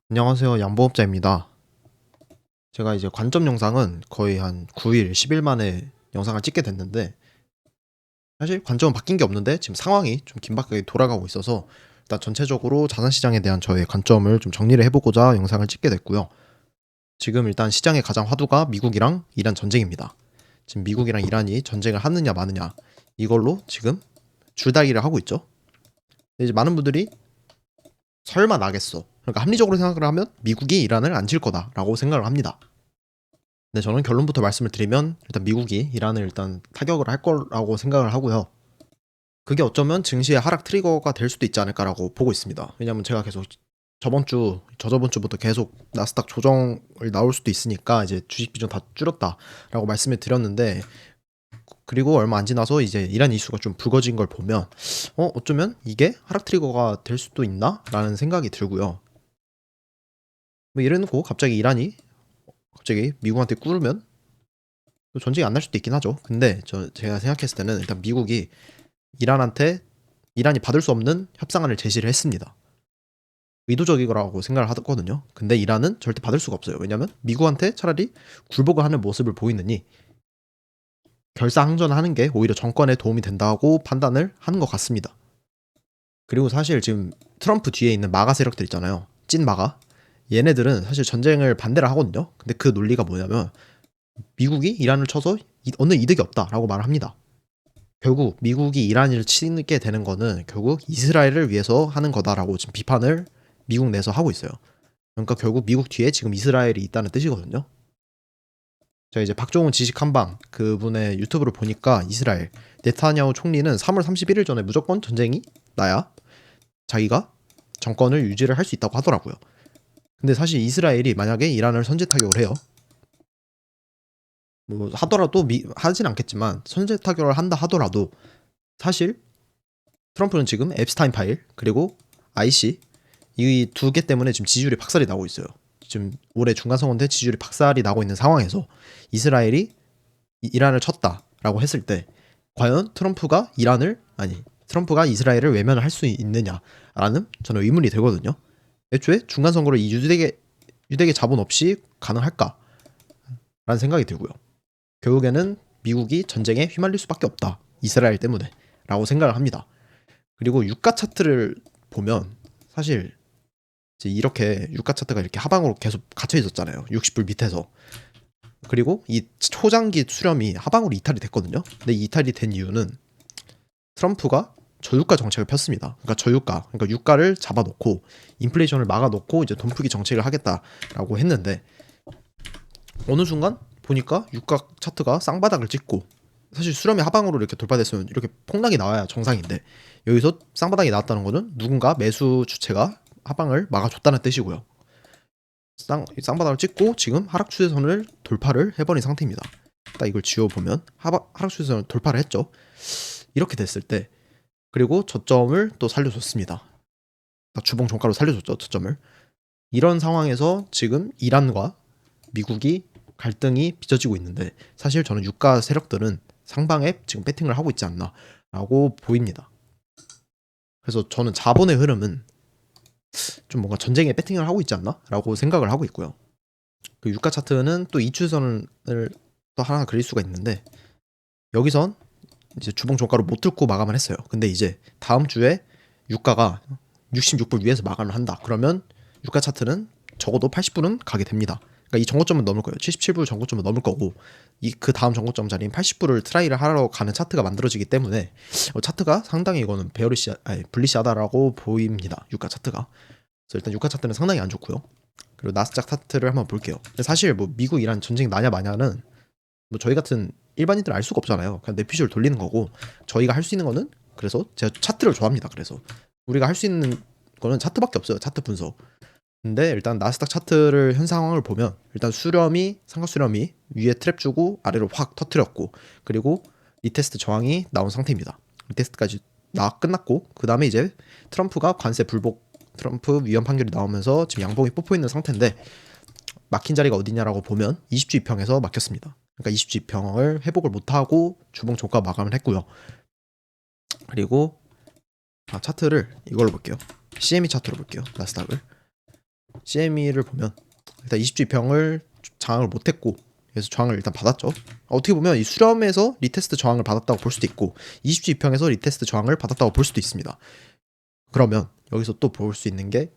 안녕하세요. 양보업자입니다. 제가 이제 관점 영상은 거의 한 9일, 10일 만에 영상을 찍게 됐는데, 사실 관점은 바뀐 게 없는데 지금 상황이 좀 긴박하게 돌아가고 있어서 일단 전체적으로 자산시장에 대한 저의 관점을 좀 정리를 해보고자 영상을 찍게 됐고요. 지금 일단 시장의 가장 화두가 미국이랑 이란 전쟁입니다. 지금 미국이랑 이란이 전쟁을 하느냐 마느냐 이걸로 지금 줄다리기를 하고 있죠. 근데 이제 많은 분들이 설마 나겠어. 그러니까 합리적으로 생각을 하면 미국이 이란을 안 칠 거다라고 생각을 합니다. 네, 저는 결론부터 말씀을 드리면 일단 미국이 이란을 일단 타격을 할 거라고 생각을 하고요. 그게 어쩌면 증시의 하락 트리거가 될 수도 있지 않을까라고 보고 있습니다. 왜냐하면 제가 계속 저저번 주부터 계속 나스닥 조정을 나올 수도 있으니까 이제 주식 비중 다 줄였다라고 말씀을 드렸는데, 그리고 얼마 안 지나서 이제 이란 이슈가 좀 불거진 걸 보면 어쩌면 이게 하락 트리거가 될 수도 있나라는 생각이 들고요. 뭐 이래놓고 갑자기 이란이 갑자기 미국한테 꿇으면 전쟁이 안 날 수도 있긴 하죠. 근데 제가 생각했을 때는 일단 미국이 이란한테 이란이 받을 수 없는 협상안을 제시를 했습니다. 의도적이라고 생각을 하거든요. 근데 이란은 절대 받을 수가 없어요. 왜냐하면 미국한테 차라리 굴복을 하는 모습을 보이느니 결사항전하는 게 오히려 정권에 도움이 된다고 판단을 하는 것 같습니다. 그리고 사실 지금 트럼프 뒤에 있는 마가 세력들 있잖아요. 찐 마가. 얘네들은 사실 전쟁을 반대를 하거든요. 근데 그 논리가 뭐냐면 미국이 이란을 쳐서 어느 이득이 없다라고 말을 합니다. 결국 미국이 이란을 치게 되는 거는 결국 이스라엘을 위해서 하는 거다라고 지금 비판을 미국 내에서 하고 있어요. 그러니까 결국 미국 뒤에 지금 이스라엘이 있다는 뜻이거든요. 제가 이제 박종훈 지식 한방 그분의 유튜브를 보니까 이스라엘 네타냐후 총리는 3월 31일 전에 무조건 전쟁이 나야 자기가 정권을 유지를 할 수 있다고 하더라고요. 근데 사실 이스라엘이 만약에 이란을 선제 타격을 해요. 뭐 하더라도 하진 않겠지만 선제 타격을 한다 하더라도 사실 트럼프는 지금 앱스타인 파일 그리고 IC 이 두 개 때문에 지금 지지율이 박살이 나고 있어요. 지금 올해 중간선거 때 지지율이 박살이 나고 있는 상황에서 이스라엘이 이란을 쳤다라고 했을 때 과연 트럼프가 이스라엘을 외면을 할 수 있느냐라는 저는 의문이 들거든요. 애초에 중간선거를 이 유대계 자본 없이 가능할까라는 생각이 들고요. 결국에는 미국이 전쟁에 휘말릴 수밖에 없다. 이스라엘 때문에 라고 생각을 합니다. 그리고 유가 차트를 보면 사실 이제 이렇게 유가 차트가 이렇게 하방으로 계속 갇혀 있었잖아요. 60불 밑에서. 그리고 이 초장기 수렴이 하방으로 이탈이 됐거든요. 근데 이 이탈이 된 이유는 트럼프가 저유가 정책을 폈습니다. 그러니까 유가를 잡아놓고 인플레이션을 막아놓고 이제 돈풀기 정책을 하겠다라고 했는데 어느 순간 보니까 유가 차트가 쌍바닥을 찍고 사실 수렴이 하방으로 이렇게 돌파됐으면 이렇게 폭락이 나와야 정상인데 여기서 쌍바닥이 나왔다는 거는 누군가 매수 주체가 하방을 막아줬다는 뜻이고요. 쌍바닥을 찍고 지금 하락 추세선을 돌파를 해버린 상태입니다. 딱 이걸 지워보면 하락 추세선을 돌파를 했죠. 이렇게 됐을 때 그리고 저점을 또 살려줬습니다. 주봉 종가로 살려줬죠. 저점을. 이런 상황에서 지금 이란과 미국이 갈등이 빚어지고 있는데 사실 저는 유가 세력들은 상방에 지금 배팅을 하고 있지 않나라고 보입니다. 그래서 저는 자본의 흐름은 좀 뭔가 전쟁에 배팅을 하고 있지 않나라고 생각을 하고 있고요. 그 유가 차트는 또 이추선을 또 하나 그릴 수가 있는데 여기선 이제 주봉 종가로 못 뚫고 마감을 했어요. 근데 이제 다음 주에 유가가 66불 위에서 마감을 한다. 그러면 유가 차트는 적어도 80불은 가게 됩니다. 그러니까 이 정고점은 넘을 거예요. 77불 정고점은 넘을 거고 그 다음 정고점 자리인 80불을 트라이를 하러 가는 차트가 만들어지기 때문에 차트가 상당히 이거는 불리시하다라고 보입니다. 유가 차트가. 그래서 일단 유가 차트는 상당히 안 좋고요. 그리고 나스닥 차트를 한번 볼게요. 근데 사실 뭐 미국 이란 전쟁 나냐 마냐는 뭐 저희 같은 일반인들 알 수가 없잖아요. 그냥 내피셜 돌리는 거고 저희가 할 수 있는 거는 그래서 제가 차트를 좋아합니다. 그래서 우리가 할 수 있는 거는 차트밖에 없어요. 차트 분석. 근데 일단 나스닥 차트를 현 상황을 보면 일단 삼각 수렴이 위에 트랩 주고 아래로 확 터트렸고 그리고 리테스트 저항이 나온 상태입니다. 리테스트까지 끝났고 그 다음에 이제 트럼프가 관세 불복 트럼프 위헌 판결이 나오면서 지금 양봉이 뽀뽀 있는 상태인데 막힌 자리가 어디냐라고 보면 20주 이평에서 막혔습니다. 그러니까 20주 이평을 회복을 못하고 주봉 종가 마감을 했고요. 그리고 차트를 이걸로 볼게요. CME 차트로 볼게요. 나스닥을. CME를 보면 일단 20G평을 저항을 못했고, 그래서 저항을 일단 받았죠. 어떻게 보면 이 수렴에서 리테스트 저항을 받았다고 볼 수도 있고 20G평에서 리테스트 저항을 받았다고 볼 수도 있습니다. 그러면 여기서 또 볼 수 있는 게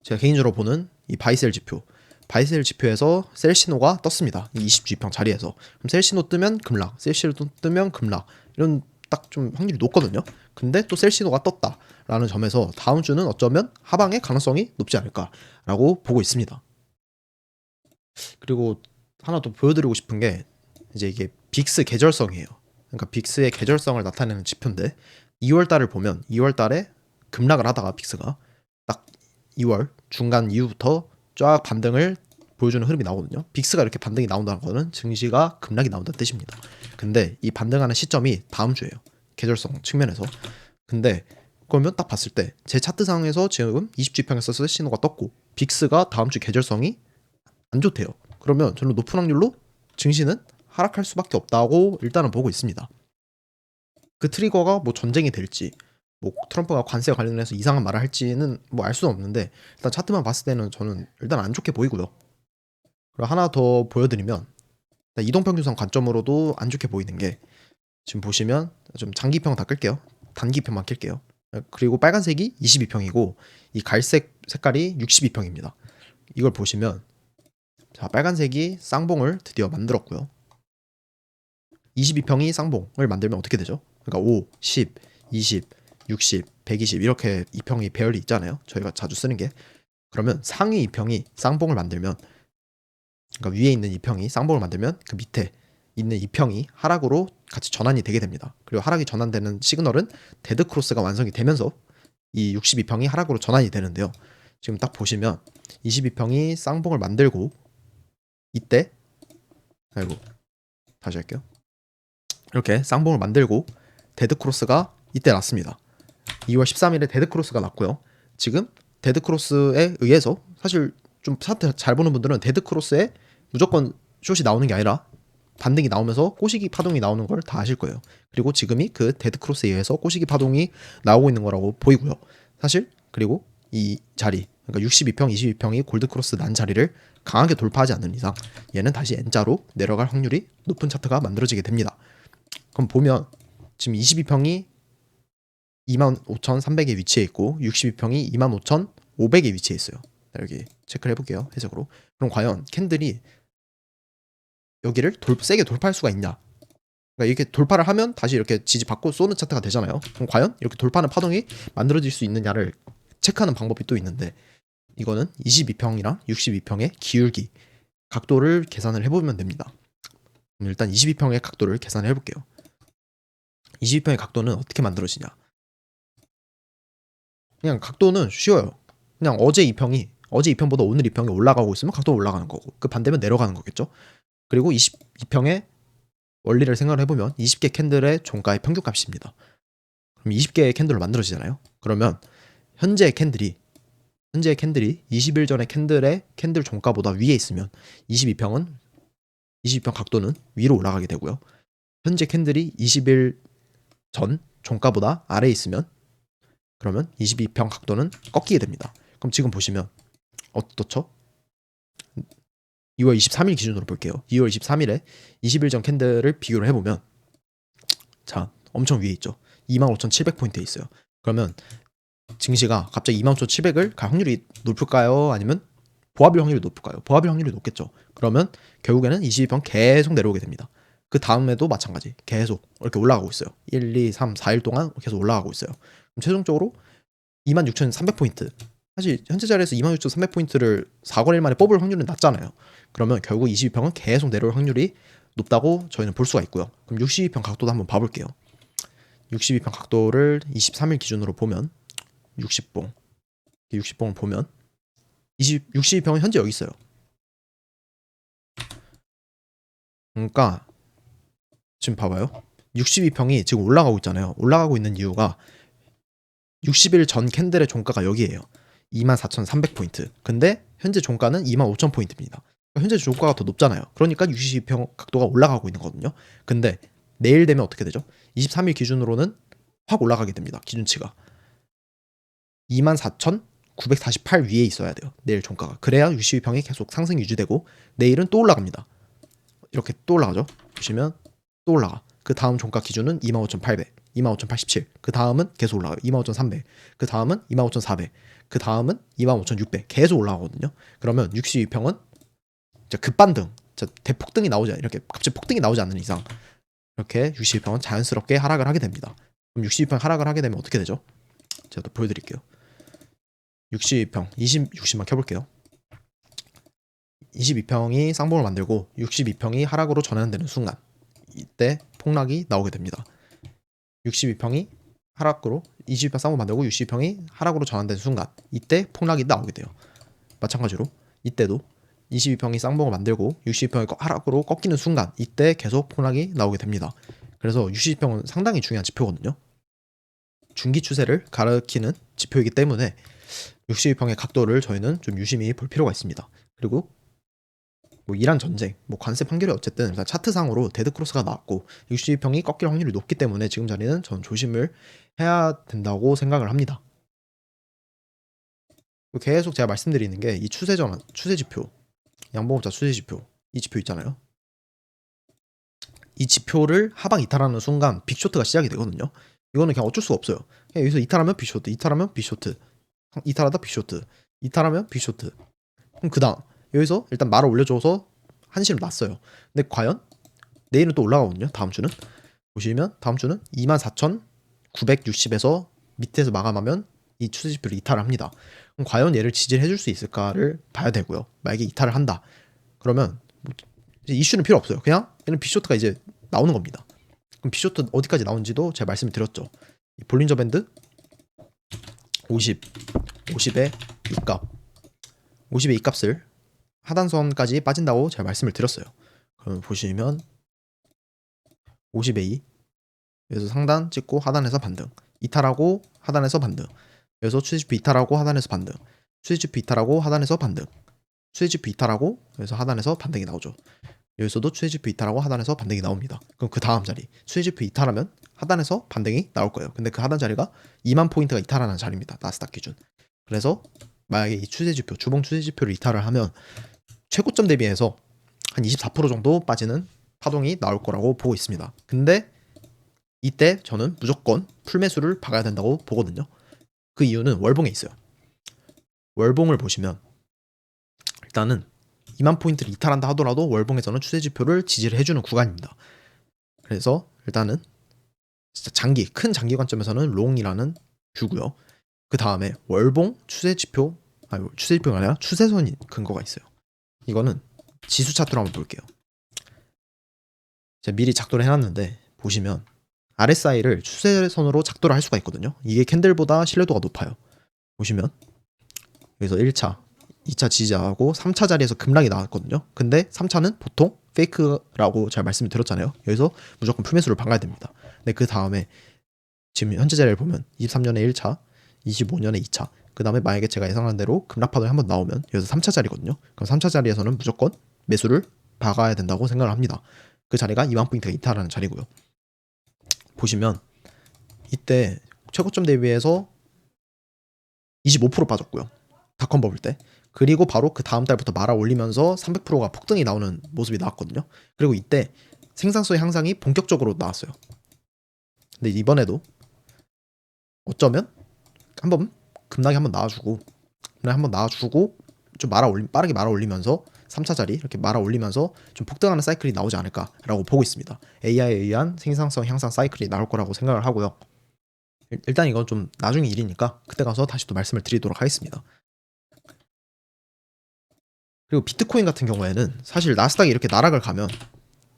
제가 개인적으로 보는 이 바이셀 지표. 바이셀 지표에서 셀 신호가 떴습니다. 이 20G평 자리에서. 그럼 셀 신호 뜨면 급락, 셀 신호 뜨면 급락. 이런 딱 좀 확률이 높거든요. 근데 또 셀 신호가 떴다라는 점에서 다음 주는 어쩌면 하방의 가능성이 높지 않을까라고 보고 있습니다. 그리고 하나 더 보여드리고 싶은 게 이제 이게 빅스 계절성이에요. 그러니까 빅스의 계절성을 나타내는 지표인데 2월 달을 보면 2월 달에 급락을 하다가 빅스가 딱 2월 중간 이후부터 쫙 반등을 보여주는 흐름이 나오거든요. 빅스가 이렇게 반등이 나온다는 거는 증시가 급락이 나온다는 뜻입니다. 근데 이 반등하는 시점이 다음 주예요. 계절성 측면에서. 근데 그러면 딱 봤을 때 제 차트상에서 지금 20G평에서 신호가 떴고 빅스가 다음 주 계절성이 안 좋대요. 그러면 저는 높은 확률로 증시는 하락할 수밖에 없다고 일단은 보고 있습니다. 그 트리거가 뭐 전쟁이 될지, 뭐 트럼프가 관세와 관련해서 이상한 말을 할지는 뭐 알 수는 없는데 일단 차트만 봤을 때는 저는 일단 안 좋게 보이고요. 그리고 하나 더 보여드리면 이동평균선 관점으로도 안 좋게 보이는 게 지금 보시면 좀 장기평 다 끌게요. 단기평만 낄게요. 그리고 빨간색이 22평이고 이 갈색 색깔이 62평입니다. 이걸 보시면 자, 빨간색이 쌍봉을 드디어 만들었고요. 22평이 쌍봉을 만들면 어떻게 되죠? 그러니까 5, 10, 20, 60, 120 이렇게 2평이 배열이 있잖아요. 저희가 자주 쓰는 게. 그러면 상위 2평이 쌍봉을 만들면, 그러니까 위에 있는 2평이 쌍봉을 만들면 그 밑에 있는 2평이 하락으로 같이 전환이 되게 됩니다. 그리고 하락이 전환되는 시그널은 데드 크로스가 완성이 되면서 이 62평이 하락으로 전환이 되는데요. 지금 딱 보시면 22평이 쌍봉을 만들고 이때 아이고 다시 할게요. 이렇게 쌍봉을 만들고 데드 크로스가 이때 났습니다. 2월 13일에 데드 크로스가 났고요. 지금 데드 크로스에 의해서 사실 좀 차트 잘 보는 분들은 데드 크로스에 무조건 숏이 나오는 게 아니라 반등이 나오면서 꼬시기 파동이 나오는 걸 다 아실 거예요. 그리고 지금이 그 데드 크로스에 의해서 꼬시기 파동이 나오고 있는 거라고 보이고요. 사실 그리고 이 자리 그러니까 62평, 22평이 골드 크로스 난 자리를 강하게 돌파하지 않는 이상 얘는 다시 N자로 내려갈 확률이 높은 차트가 만들어지게 됩니다. 그럼 보면 지금 22평이 25,300에 위치해 있고 62평이 25,500에 위치해 있어요. 여기 체크를 해볼게요. 해석으로. 그럼 과연 캔들이 여기를 세게 돌파할 수가 있냐? 그러니까 이렇게 돌파를 하면 다시 이렇게 지지받고 쏘는 차트가 되잖아요. 그럼 과연 이렇게 돌파하는 파동이 만들어질 수 있느냐를 체크하는 방법이 또 있는데 이거는 22평이랑 62평의 기울기 각도를 계산을 해보면 됩니다. 그럼 일단 22평의 각도를 계산을 해볼게요. 22평의 각도는 어떻게 만들어지냐? 그냥 각도는 쉬워요. 그냥 어제 2평보다 오늘 2평이 올라가고 있으면 각도가 올라가는 거고 그 반대면 내려가는 거겠죠. 그리고 22평의 원리를 생각을 해보면 20개 캔들의 종가의 평균값입니다. 그럼 20개의 캔들로 만들어지잖아요. 그러면 현재 캔들이 20일 전의 캔들의 캔들 종가보다 위에 있으면 22평 각도는 위로 올라가게 되고요. 현재 캔들이 20일 전 종가보다 아래에 있으면 그러면 22평 각도는 꺾이게 됩니다. 그럼 지금 보시면 어떻죠? 2월 23일 기준으로 볼게요. 2월 23일에 20일 전 캔들을 비교를 해보면 자 엄청 위에 있죠. 25,700포인트에 있어요. 그러면 증시가 갑자기 25,700을 갈 확률이 높을까요? 아니면 보합일 확률이 높을까요? 보합일 확률이 높겠죠. 그러면 결국에는 22평 계속 내려오게 됩니다. 그 다음에도 마찬가지 계속 이렇게 올라가고 있어요. 1, 2, 3, 4일 동안 계속 올라가고 있어요. 그럼 최종적으로 26,300포인트 사실 현재 자리에서 26,300포인트를 4거래일 만에 뽑을 확률은 낮잖아요. 그러면 결국 22평은 계속 내려올 확률이 높다고 저희는 볼 수가 있고요. 그럼 62평 각도도 한번 봐볼게요. 62평 각도를 23일 기준으로 보면 60봉을 보면 62평은 현재 여기 있어요. 그러니까 지금 봐봐요. 62평이 지금 올라가고 있잖아요. 올라가고 있는 이유가 60일 전 캔들의 종가가 여기에요. 24,300포인트. 근데 현재 종가는 25,000포인트입니다. 현재 종가가 더 높잖아요. 그러니까 62평 각도가 올라가고 있는 거거든요. 근데 내일 되면 어떻게 되죠? 23일 기준으로는 확 올라가게 됩니다. 기준치가. 948 위에 있어야 돼요. 내일 종가가. 그래야 62평이 계속 상승 유지되고 내일은 또 올라갑니다. 이렇게 또 올라가죠. 보시면 또 올라가. 그 다음 종가 기준은 25,800, 25,087. 그 다음은 계속 올라가요. 25,300. 그 다음은 25,400. 그 다음은 25,600. 계속 올라가거든요. 그러면 62평은 급반등, 대폭등이 나오지 않아요. 이렇게 갑자기 폭등이 나오지 않는 이상 이렇게 62평은 자연스럽게 하락을 하게 됩니다. 그럼 62평 하락을 하게 되면 어떻게 되죠? 제가 또 보여드릴게요. 62평 60만 켜볼게요. 22평이 쌍봉을 만들고 62평이 하락으로 전환되는 순간 이때 폭락이 나오게 됩니다. 62평이 하락으로 22평 쌍봉 만들고 62평이 하락으로 전환되는 순간 이때 폭락이 나오게 돼요. 마찬가지로 이때도 22평이 쌍봉을 만들고 62평이 하락으로 꺾이는 순간 이때 계속 폭락이 나오게 됩니다. 그래서 62평은 상당히 중요한 지표거든요. 중기 추세를 가리키는 지표이기 때문에 62평의 각도를 저희는 좀 유심히 볼 필요가 있습니다. 그리고 뭐 이란 전쟁, 뭐 관세 판결이 어쨌든 일단 차트상으로 데드크로스가 나왔고 62평이 꺾일 확률이 높기 때문에 지금 자리는 전 조심을 해야 된다고 생각을 합니다. 계속 제가 말씀드리는 게 이 추세 지표, 양봉업자 추세 지표, 이 지표 있잖아요. 이 지표를 하방 이탈하는 순간 빅쇼트가 시작이 되거든요. 이거는 그냥 어쩔 수가 없어요. 그냥 여기서 이탈하면 빅쇼트, 이탈하면 빅쇼트, 이탈하다 빅쇼트, 이탈하면 빅쇼트. 그럼 그 다음 여기서 일단 말을 올려줘서 한시름 났어요. 근데 과연 내일은 또 올라가거든요. 다음 주는 보시면 다음 주는 24,960에서 밑에서 마감하면 이 추세지표를 이탈을 합니다. 그럼 과연 얘를 지지를 해줄 수 있을까를 봐야 되고요. 만약에 이탈을 한다 그러면 이제 이슈는 필요 없어요. 그냥 얘는 빅쇼트가 이제 나오는 겁니다. 그럼 빅쇼트 어디까지 나오는지도 제가 말씀을 드렸죠. 볼린저 밴드 50, 50의 이값 50의 이값을 하단선까지 빠진다고 제가 말씀을 드렸어요. 그럼 보시면 50의 2 여기서 상단 찍고 하단에서 반등 이탈하고 하단에서 반등 여기서 추세지표 이탈하고 하단에서 반등 추세지표 이탈하고 하단에서 반등 추세지표 이탈하고 여기서 하단에서 반등이 나오죠. 여기서도 추세지표 이탈하고 하단에서 반등이 나옵니다. 그럼 그 다음 자리 추세지표 이탈하면 하단에서 반등이 나올 거예요. 근데 그 하단 자리가 2만 포인트가 이탈하는 자리입니다. 나스닥 기준. 그래서 만약에 이 추세지표 주봉 추세지표를 이탈을 하면 최고점 대비해서 한 24% 정도 빠지는 파동이 나올 거라고 보고 있습니다. 근데 이때 저는 무조건 풀매수를 박아야 된다고 보거든요. 그 이유는 월봉에 있어요. 월봉을 보시면 일단은 2만 포인트를 이탈한다 하더라도 월봉에서는 추세지표를 지지를 해주는 구간입니다. 그래서 일단은 진짜 큰 장기 관점에서는 롱이라는 뷰고요. 그 다음에 월봉 추세지표가 아니라 추세선이 근거가 있어요. 이거는 지수 차트로 한번 볼게요. 제가 미리 작도를 해놨는데 보시면 RSI를 추세선으로 작도를 할 수가 있거든요. 이게 캔들보다 신뢰도가 높아요. 보시면 여기서 1차, 2차 지지하고 3차 자리에서 급락이 나왔거든요. 근데 3차는 보통 페이크라고 잘 말씀을 드렸잖아요. 여기서 무조건 풀매수를 박아야 됩니다. 근데 그 다음에 지금 현재 자리를 보면 23년에 1차, 25년에 2차 그 다음에 만약에 제가 예상한 대로 급락파동이 한번 나오면 여기서 3차 자리거든요. 그럼 3차 자리에서는 무조건 매수를 박아야 된다고 생각을 합니다. 그 자리가 2만 포인트가 이탈하는 자리고요. 보시면 이때 최고점 대비해서 25% 빠졌고요. 닷컴 버블 때. 그리고 바로 그 다음 달부터 말아 올리면서 300%가 폭등이 나오는 모습이 나왔거든요. 그리고 이때 생산성의 향상이 본격적으로 나왔어요. 근데 이번에도 어쩌면 급락이 한번 나와주고 좀 빠르게 말아 올리면서 3차 자리 이렇게 말아 올리면서 좀 폭등하는 사이클이 나오지 않을까라고 보고 있습니다. AI에 의한 생산성 향상 사이클이 나올 거라고 생각을 하고요. 일단 이건 좀 나중에 일이니까 그때 가서 다시 또 말씀을 드리도록 하겠습니다. 그리고 비트코인 같은 경우에는 사실 나스닥이 이렇게 나락을 가면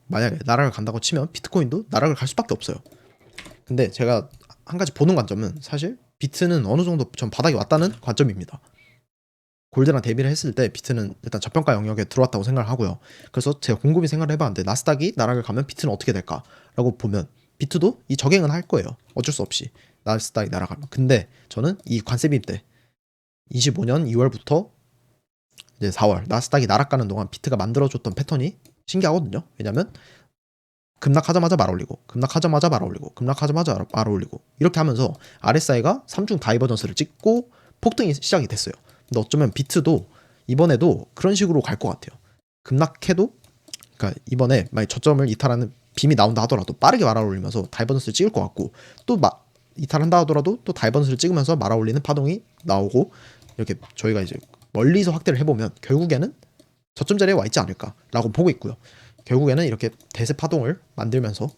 만약에 나락을 간다고 치면 비트코인도 나락을 갈 수밖에 없어요. 근데 제가 한 가지 보는 관점은 사실 비트는 어느 정도 좀 바닥이 왔다는 관점입니다. 골드랑 대비를 했을 때 비트는 일단 저평가 영역에 들어왔다고 생각을 하고요. 그래서 제가 곰곰이 생각을 해봤는데 나스닥이 나락을 가면 비트는 어떻게 될까라고 보면 비트도 이 적응은 할 거예요. 어쩔 수 없이 나스닥이 날아가면. 근데 저는 이 관세비 때 25년 2월부터 이제 4월 나스닥이 날아가는 동안 비트가 만들어줬던 패턴이 신기하거든요. 왜냐면 급락하자마자 말아올리고 급락하자마자 말아올리고 급락하자마자 말아올리고 이렇게 하면서 RSI가 3중 다이버전스를 찍고 폭등이 시작이 됐어요. 근데 어쩌면 비트도 이번에도 그런 식으로 갈 것 같아요. 급락해도, 그러니까 이번에 만약 저점을 이탈하는 빔이 나온다 하더라도 빠르게 말아올리면서 다이버전스를 찍을 것 같고, 또 이탈한다 하더라도 또 다이버전스를 찍으면서 말아올리는 파동이 나오고, 이렇게 저희가 이제 멀리서 확대를 해보면 결국에는 저점 자리에 와 있지 않을까라고 보고 있고요. 결국에는 이렇게 대세 파동을 만들면서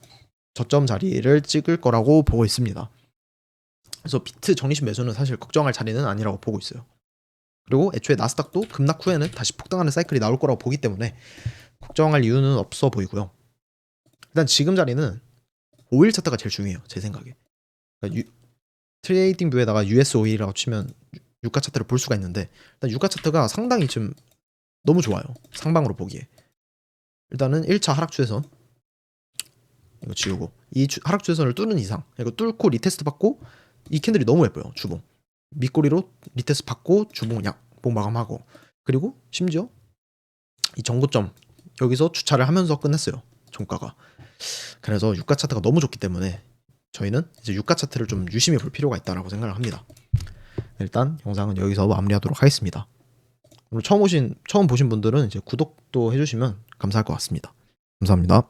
저점 자리를 찍을 거라고 보고 있습니다. 그래서 비트 적립식 매수는 사실 걱정할 자리는 아니라고 보고 있어요. 그리고 애초에 나스닥도 급락 후에는 다시 폭등하는 사이클이 나올 거라고 보기 때문에 걱정할 이유는 없어 보이고요. 일단 지금 자리는 5일 차트가 제일 중요해요. 제 생각에. 그러니까 트레이딩 뷰에다가 US 5일이라고 치면 유가 차트를 볼 수가 있는데, 일단 유가 차트가 상당히 지금 너무 좋아요. 상방으로 보기에. 일단은 1차 하락 추세선 이거 지우고, 이 하락 추세선을 뚫는 이상, 이거 뚫고 리테스트 받고, 이 캔들이 너무 예뻐요. 주봉 밑꼬리로 리테스트 받고 주봉 약봉 마감하고, 그리고 심지어 이 정고점 여기서 주차를 하면서 끝냈어요. 종가가. 그래서 유가 차트가 너무 좋기 때문에 저희는 이제 유가 차트를 좀 유심히 볼 필요가 있다라고 생각을 합니다. 일단 영상은 여기서 마무리하도록 하겠습니다. 오늘 처음 보신 분들은 이제 구독도 해주시면 감사할 것 같습니다. 감사합니다.